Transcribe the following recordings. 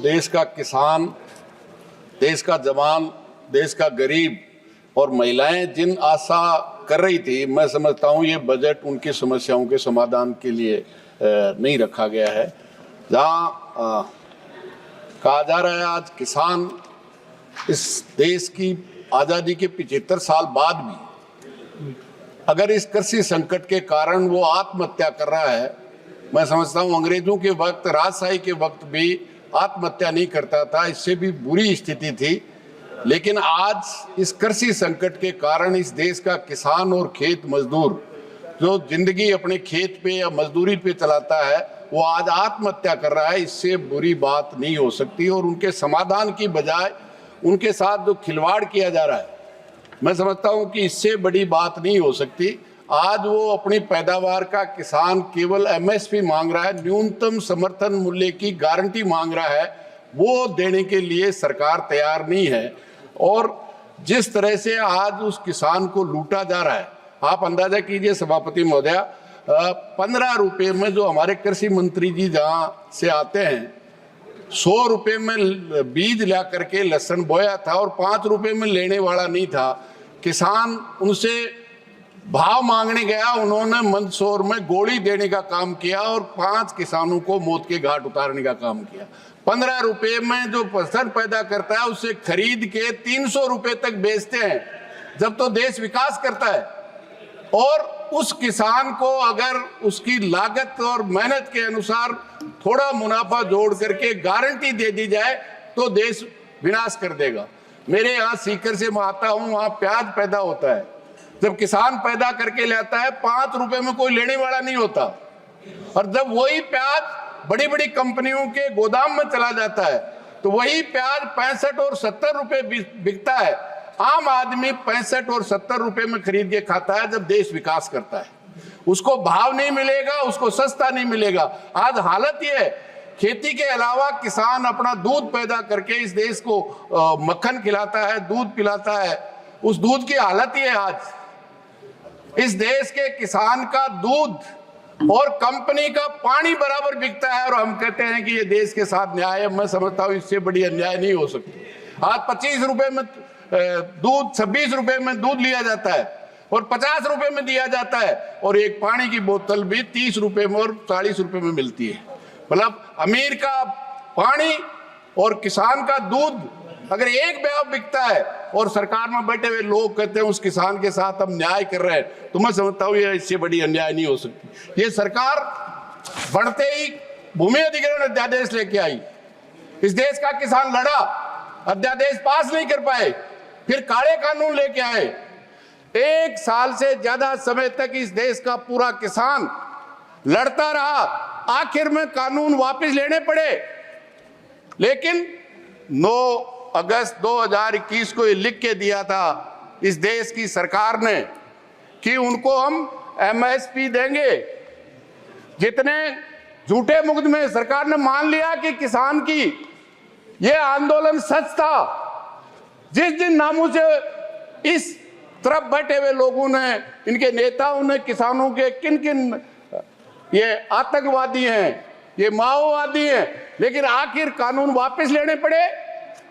देश का किसान, देश का जवान, देश का गरीब और महिलाएं जिन आशा कर रही थी, मैं समझता हूं ये बजट उनकी समस्याओं के समाधान के लिए नहीं रखा गया है। जहां कहा जा रहा है आज किसान इस देश की आज़ादी के 75 साल बाद भी अगर इस कृषि संकट के कारण वो आत्महत्या कर रहा है, मैं समझता हूं अंग्रेजों के वक्त, राजशाही के वक्त भी आत्महत्या नहीं करता था, इससे भी बुरी स्थिति थी। लेकिन आज इस कृषि संकट के कारण इस देश का किसान और खेत मजदूर जो जिंदगी अपने खेत पे या मजदूरी पे चलाता है, वो आज आत्महत्या कर रहा है। इससे बुरी बात नहीं हो सकती और उनके समाधान की बजाय उनके साथ जो खिलवाड़ किया जा रहा है, मैं समझता हूं कि इससे बड़ी बात नहीं हो सकती। आज वो अपनी पैदावार का किसान केवल एमएसपी मांग रहा है, न्यूनतम समर्थन मूल्य की गारंटी मांग रहा है, वो देने के लिए सरकार तैयार नहीं है। और जिस तरह से आज उस किसान को लूटा जा रहा है, आप अंदाजा कीजिए सभापति महोदय, 15 रुपये में जो हमारे कृषि मंत्री जी जहाँ से आते हैं, 100 रुपये में बीज ला करके लहसुन बोया था और 5 रुपये में लेने वाला नहीं था। किसान उनसे भाव मांगने गया, उन्होंने मंदसौर में गोली देने का काम किया और 5 किसानों को मौत के घाट उतारने का काम किया। 15 रुपये में जो फसल पैदा करता है उससे खरीद के 300 रुपये तक बेचते हैं, जब तो देश विकास करता है। और उस किसान को अगर उसकी लागत और मेहनत के अनुसार थोड़ा मुनाफा जोड़ करके गारंटी दे दी जाए तो देश विनाश कर देगा। मेरे यहाँ सीकर से मैं आता हूँ, वहाँ प्याज पैदा होता है, जब किसान पैदा करके लाता है 5 रुपए में कोई लेने वाला नहीं होता, और जब वही प्याज बड़ी बड़ी कंपनियों के गोदाम में चला जाता है तो वही प्याज 65 और 70 रुपए बिकता है। आम आदमी 65 और 70 रुपए में खरीद के खाता है। जब देश विकास करता है उसको भाव नहीं मिलेगा, उसको सस्ता नहीं मिलेगा। आज हालत ये है, खेती के अलावा किसान अपना दूध पैदा करके इस देश को मक्खन खिलाता है, दूध पिलाता है। उस दूध की हालत ये है आज, इस देश के किसान का दूध और कंपनी का पानी बराबर बिकता है और हम कहते हैं कि ये देश के साथ न्याय है। मैं समझता हूं इससे बड़ी अन्याय नहीं हो सकती। आज 25 रुपए में दूध, 26 रुपए में दूध लिया जाता है और 50 रुपए में दिया जाता है, और एक पानी की बोतल भी 30 रुपए में और 40 रुपए में मिलती है। मतलब अमीर का पानी और किसान का दूध अगर एक ब्याह बिकता है और सरकार में बैठे हुए लोग कहते हैं उस किसान के साथ हम न्याय कर रहे हैं, तो मैं समझता हूँ ये इससे बड़ी अन्याय नहीं हो सकती। ये सरकार बढ़ते ही भूमि अधिग्रहण अध्यादेश लेके आई, इस देश का किसान लड़ा, अध्यादेश पास नहीं कर पाए, फिर काले कानून लेके आए। 1 साल से ज्यादा समय तक इस देश का पूरा किसान लड़ता रहा, आखिर में कानून वापस लेने पड़े। लेकिन 9 अगस्त 2021 को ये लिख के दिया था इस देश की सरकार ने कि उनको हम एमएसपी देंगे। जितने झूठे मुकदमे, सरकार ने मान लिया कि किसान की ये आंदोलन सच था। जिस जिन नामों से इस तरफ बैठे हुए लोगों ने, इनके नेताओं ने किसानों के किन किन ये आतंकवादी हैं, ये माओवादी हैं, लेकिन आखिर कानून वापस लेने पड़े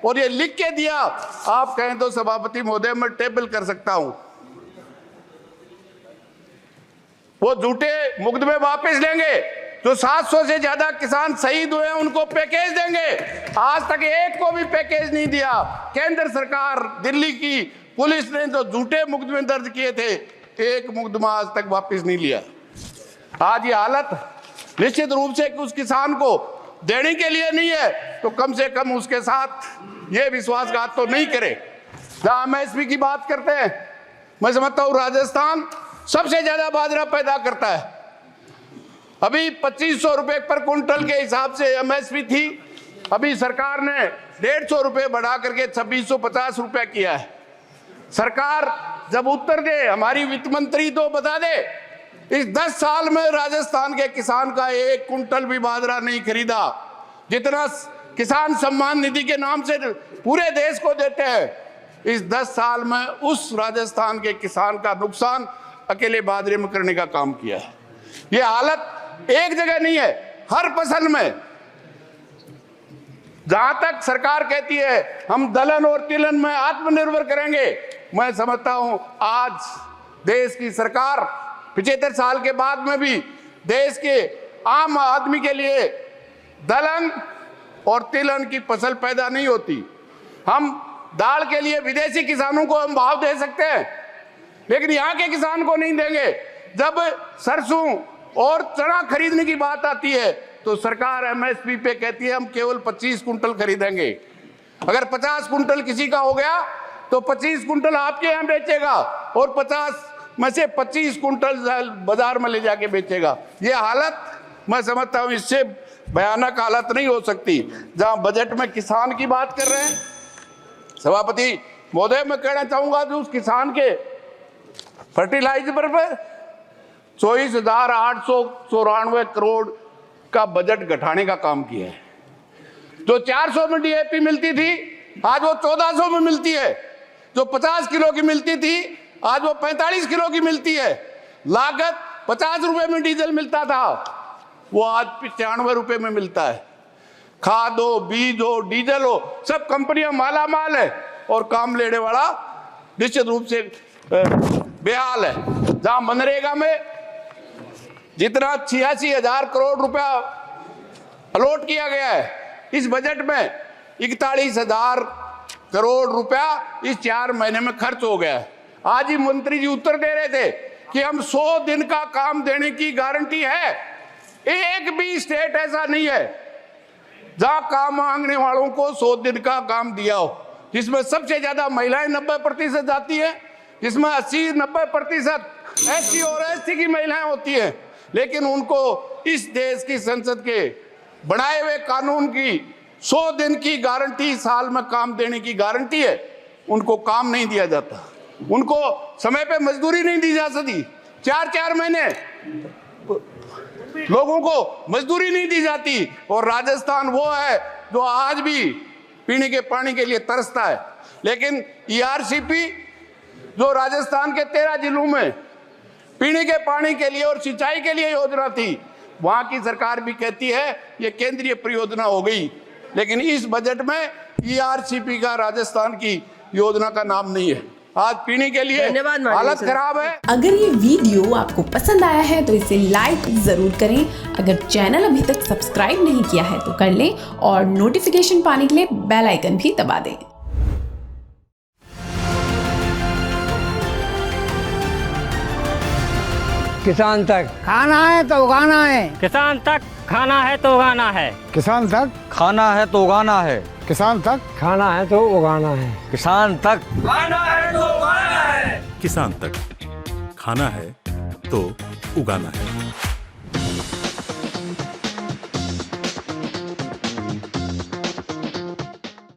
और ये लिख के दिया। आप कहें तो सभापति महोदय मैं टेबल कर सकता हूं, वो झूठे मुकदमे वापस लेंगे। जो 700 से ज्यादा किसान शहीद हुए हैं उनको पैकेज देंगे। आज तक एक को भी पैकेज नहीं दिया। केंद्र सरकार, दिल्ली की पुलिस ने जो झूठे मुकदमे दर्ज किए थे, एक मुकदमा आज तक वापस नहीं लिया। आज ये हालत निश्चित रूप से उस किसान को देने के लिए नहीं है, तो कम से कम उसके साथ ये विश्वासघात तो नहीं करे। जहां एमएसपी की बात करते हैं, मैं समझता हूं राजस्थान सबसे ज्यादा बाजरा पैदा करता है। अभी 2500 रुपए पर कुंटल के हिसाब से एमएसपी थी, अभी सरकार ने 150 रुपए बढ़ा करके 2650 रुपए किया है। सरकार जब उत्तर दे, हमारी वित्त मंत्री तो बता दे, इस 10 साल में राजस्थान के किसान का 1 कुंटल भी बाजरा नहीं खरीदा। जितना किसान सम्मान निधि के नाम से पूरे देश को देते हैं, इस 10 साल में उस राजस्थान के किसान का नुकसान अकेले बाजरे में करने का काम किया है। ये हालत एक जगह नहीं है, हर फसल में जहां तक सरकार कहती है हम दलहन और तिलहन में आत्मनिर्भर करेंगे, मैं समझता हूं आज देश की सरकार 75 साल के बाद में भी देश के आम आदमी के लिए दलहन और तिलहन की फसल पैदा नहीं होती। हम दाल के लिए विदेशी किसानों को हम भाव दे सकते हैं, लेकिन यहाँ के किसान को नहीं देंगे। जब सरसों और चना खरीदने की बात आती है तो सरकार एमएसपी पे कहती है हम केवल 25 कुंटल खरीदेंगे। अगर 50 कुंटल किसी का हो गया तो 25 कुंटल आपके यहाँ बेचेगा और 50 में से 25 कुंटल बाजार में ले जाके बेचेगा। ये हालत मैं समझता हूँ इससे भयानक हालत नहीं हो सकती। जहां बजट में किसान की बात कर रहे हैं, सभापति महोदय मैं कहना चाहूंगा जो उस किसान के फर्टिलाइजर पर 24,894 करोड़ का बजट घटाने का काम किया है। जो 400 में डीएपी मिलती थी आज वो 1400 में मिलती है। जो 50 किलो की मिलती थी आज वो 45 किलो की मिलती है। लागत 50 रुपए में डीजल मिलता था वो आज 95 रुपए में मिलता है। खाद हो, बीज हो, डीजल हो, सब कंपनियां माला माल है और काम लेने वाला निश्चित रूप से बेहाल है। जहां मनरेगा में जितना 86,000 करोड़ रुपया अलॉट किया गया है, इस बजट में 41,000 करोड़ रुपया इस 4 महीने में खर्च हो गया है। आज ही मंत्री जी उत्तर दे रहे थे कि हम 100 दिन का काम देने की गारंटी है। एक भी स्टेट ऐसा नहीं है जहां काम मांगने वालों को 100 दिन का काम दिया हो, जिसमें सबसे ज्यादा महिलाएं 90% जाती है, जिसमें 80-90% एससी और एसटी की महिलाएं होती हैं। लेकिन उनको इस देश की संसद के बनाए हुए कानून की 100 दिन की गारंटी, साल में काम देने की गारंटी है, उनको काम नहीं दिया जाता। उनको समय पे मजदूरी नहीं दी जा सकती। 4-4 महीने लोगों को मजदूरी नहीं दी जाती। और राजस्थान वो है जो आज भी पीने के पानी के लिए तरसता है। लेकिन ईआरसीपी जो राजस्थान के 13 जिलों में पीने के पानी के लिए और सिंचाई के लिए योजना थी, वहां की सरकार भी कहती है ये केंद्रीय परियोजना हो गई। लेकिन इस बजट में ईआरसीपी का राजस्थान की योजना का नाम नहीं है। आज पीने के लिए हालत खराब है। अगर ये वीडियो आपको पसंद आया है तो इसे लाइक जरूर करें। अगर चैनल अभी तक सब्सक्राइब नहीं किया है तो कर लें और नोटिफिकेशन पाने के लिए बेल आइकन भी दबा दें। किसान तक खाना है तो उगाना है, किसान तक खाना है तो उगाना है, किसान तक खाना है तो उगाना है, किसान तक खाना है तो उगाना है, किसान तक खाना है तो उगाना है, किसान तक खाना है तो उगाना है।